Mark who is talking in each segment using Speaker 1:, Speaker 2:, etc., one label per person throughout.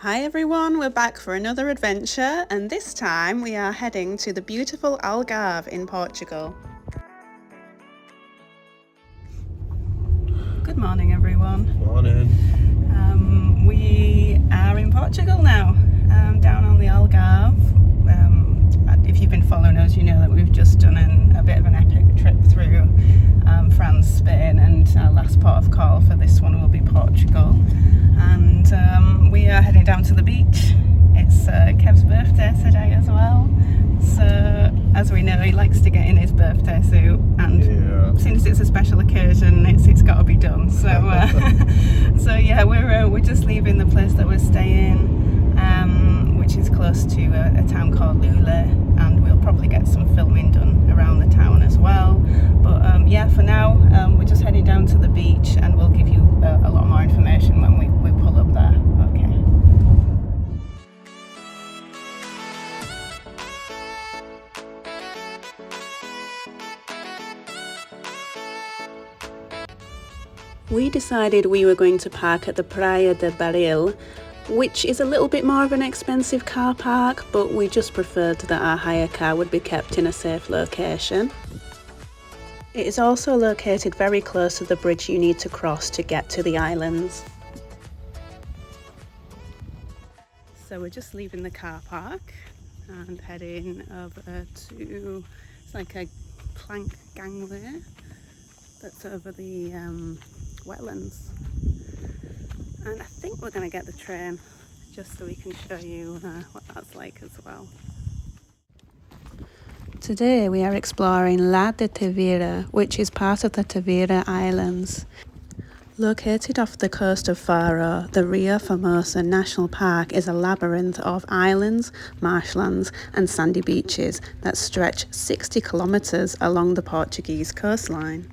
Speaker 1: Hi everyone, we're back for another adventure, and this time we are heading to the beautiful Algarve in Portugal. Good morning everyone.
Speaker 2: Morning.
Speaker 1: We are in Portugal now, down on the Algarve. If you've been following us, you know that we've just done a bit of an epic trip through France, Spain, and our last port of call for this one will be Portugal. And we are heading down to the beach. It's Kev's birthday today as well, so as we know, he likes to get in his birthday suit, and since it's a special occasion, it's got to be done. So so yeah, we're just leaving the place that we're staying, which is close to a town called Lule, and we'll probably get some filming done around the town as well. But yeah, for now we're just heading down to the beach, and we'll give you a lot more information when we pull up there. Okay. We decided we were going to park at the Praia de Baril, which is a little bit more of an expensive car park, but we just preferred that our hire car would be kept in a safe location. It is also located very close to the bridge you need to cross to get to the islands. So we're just leaving the car park and heading over to, it's like a plank gangway that's over the wetlands, and I think we're going to get the train just so we can show you what that's like as well. Today we are exploring La de Tavira, which is part of the Tavira Islands. Located off the coast of Faro, the Rio Formosa National Park is a labyrinth of islands, marshlands and sandy beaches that stretch 60 kilometres along the Portuguese coastline.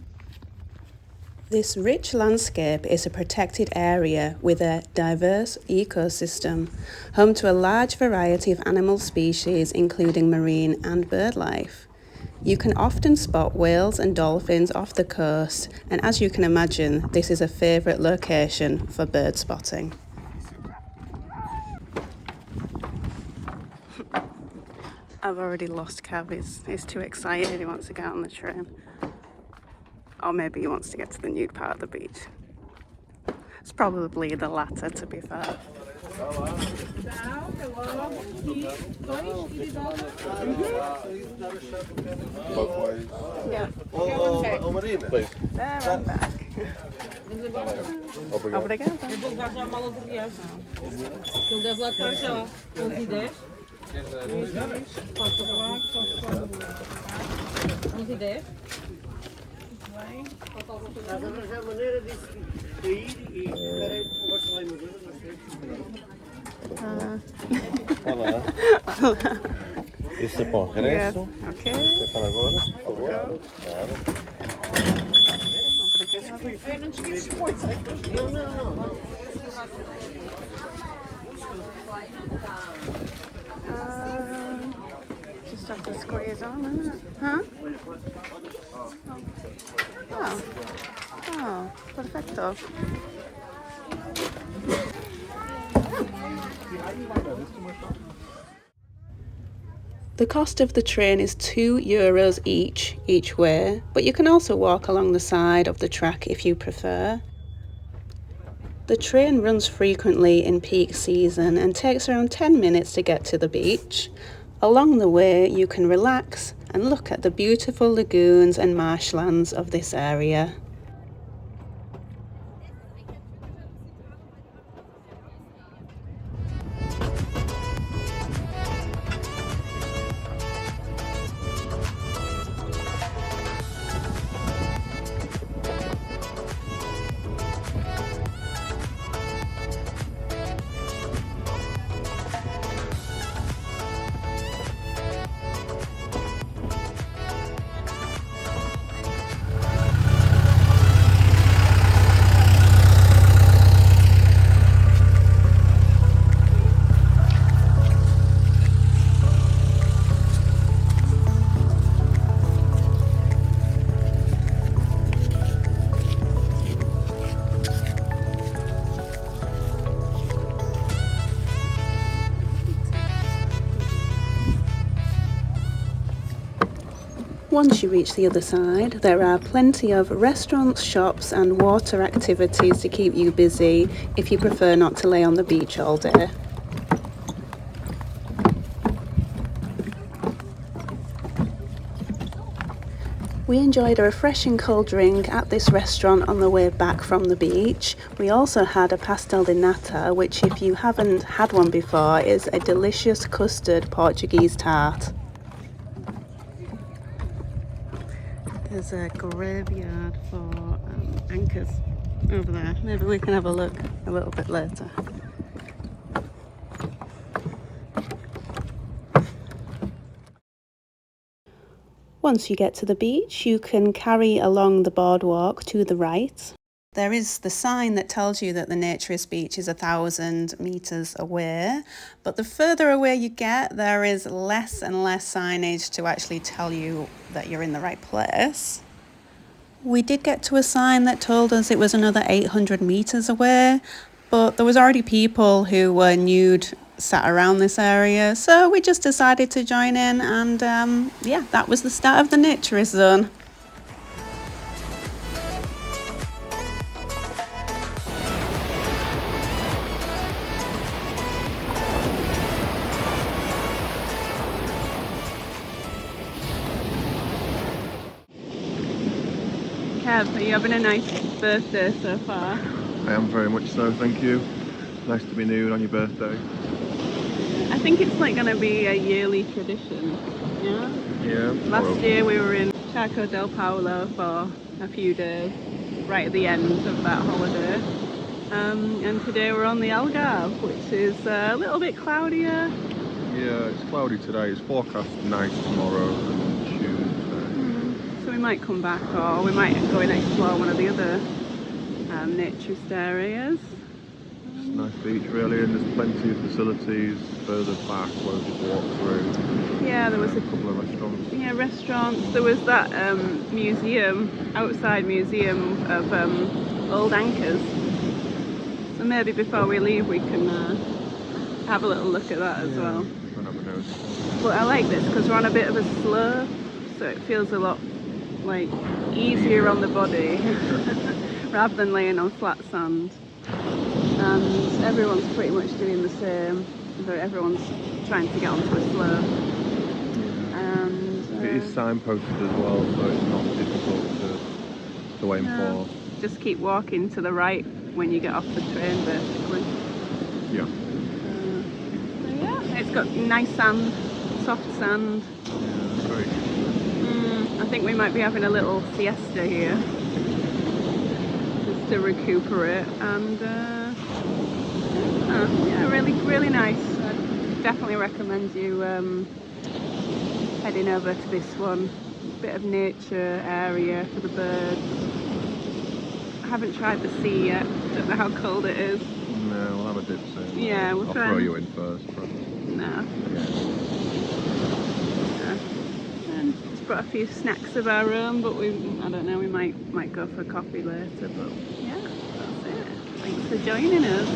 Speaker 1: This rich landscape is a protected area with a diverse ecosystem, home to a large variety of animal species including marine and bird life. You can often spot whales and dolphins off the coast, and as you can imagine, this is a favourite location for bird spotting. I've already lost Cav, he's too excited, he wants to get on the train. Or maybe he wants to get to the nude part of the beach. It's probably the latter, to be fair.
Speaker 2: Both ways.
Speaker 1: Yeah.
Speaker 2: Please.
Speaker 1: There and back. Obrigada.
Speaker 2: Olá. Esse é para o regresso.
Speaker 1: Ok.
Speaker 2: Você para agora, por favor.
Speaker 1: Just have to squeeze on, isn't it? Huh? Oh. Oh, perfecto. The cost of the train is €2 each way, but you can also walk along the side of the track if you prefer. The train runs frequently in peak season and takes around 10 minutes to get to the beach. Along the way, you can relax and look at the beautiful lagoons and marshlands of this area. Once you reach the other side, there are plenty of restaurants, shops and water activities to keep you busy if you prefer not to lay on the beach all day. We enjoyed a refreshing cold drink at this restaurant on the way back from the beach. We also had a pastel de nata, which if you haven't had one before is a delicious custard Portuguese tart. There's a graveyard for anchors over there. Maybe we can have a look a little bit later. Once you get to the beach, you can carry along the boardwalk to the right. There is the sign that tells you that the Naturist beach is 1,000 meters away, but the further away you get, there is less and less signage to actually tell you that you're in the right place. We did get to a sign that told us it was another 800 meters away, but there was already people who were nude sat around this area, so we just decided to join in, and yeah, that was the start of the Naturist zone. Kev, are you having a nice birthday so far?
Speaker 2: I am very much so, thank you. Nice to be nude on your birthday.
Speaker 1: I think it's like going to be a yearly tradition, yeah?
Speaker 2: Yeah.
Speaker 1: Last year we were in Charco del Paulo for a few days, right at the end of that holiday. And today we're on the Algarve, which is a little bit cloudier.
Speaker 2: Yeah, it's cloudy today. It's forecast nice tomorrow and Tuesday.
Speaker 1: So we might come back, or we might go and explore one of the other naturist areas.
Speaker 2: It's a nice beach really, and there's plenty of facilities further back where we just walk through.
Speaker 1: Yeah, there was a
Speaker 2: couple of restaurants.
Speaker 1: Yeah, restaurants. There was that outside museum of old anchors. So maybe before we leave we can have a little look at that as well. But I like this because we're on a bit of a slope, so it feels a lot like easier on the body rather than laying on flat sand. And everyone's pretty much doing the same, but everyone's trying to get onto a slope. And
Speaker 2: it is signposted as well, so it's not difficult to aim for.
Speaker 1: Just keep walking to the right when you get off the train, basically.
Speaker 2: Yeah.
Speaker 1: So yeah, it's got nice sand, soft sand.
Speaker 2: Yeah, very good.
Speaker 1: I think we might be having a little siesta here, just to recuperate, and yeah, really nice. I'd definitely recommend you heading over to this one. Bit of nature area for the birds. I haven't tried the sea yet, don't know how cold it is.
Speaker 2: No, we'll have a dip soon.
Speaker 1: Yeah, we'll try.
Speaker 2: I'll throw you in first.
Speaker 1: No. And just brought a few snacks of our own, but I don't know, we might go for coffee later, but yeah, that's it. Thanks for joining us.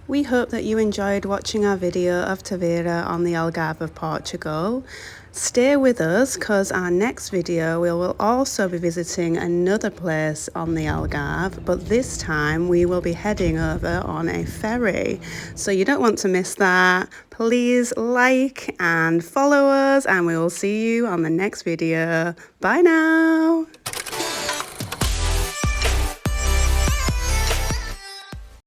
Speaker 1: We hope that you enjoyed watching our video of Tavira on the Algarve of Portugal. Stay with us because our next video we will also be visiting another place on the Algarve, but this time we will be heading over on a ferry. So you don't want to miss that. Please like and follow us, and we will see you on the next video. Bye now.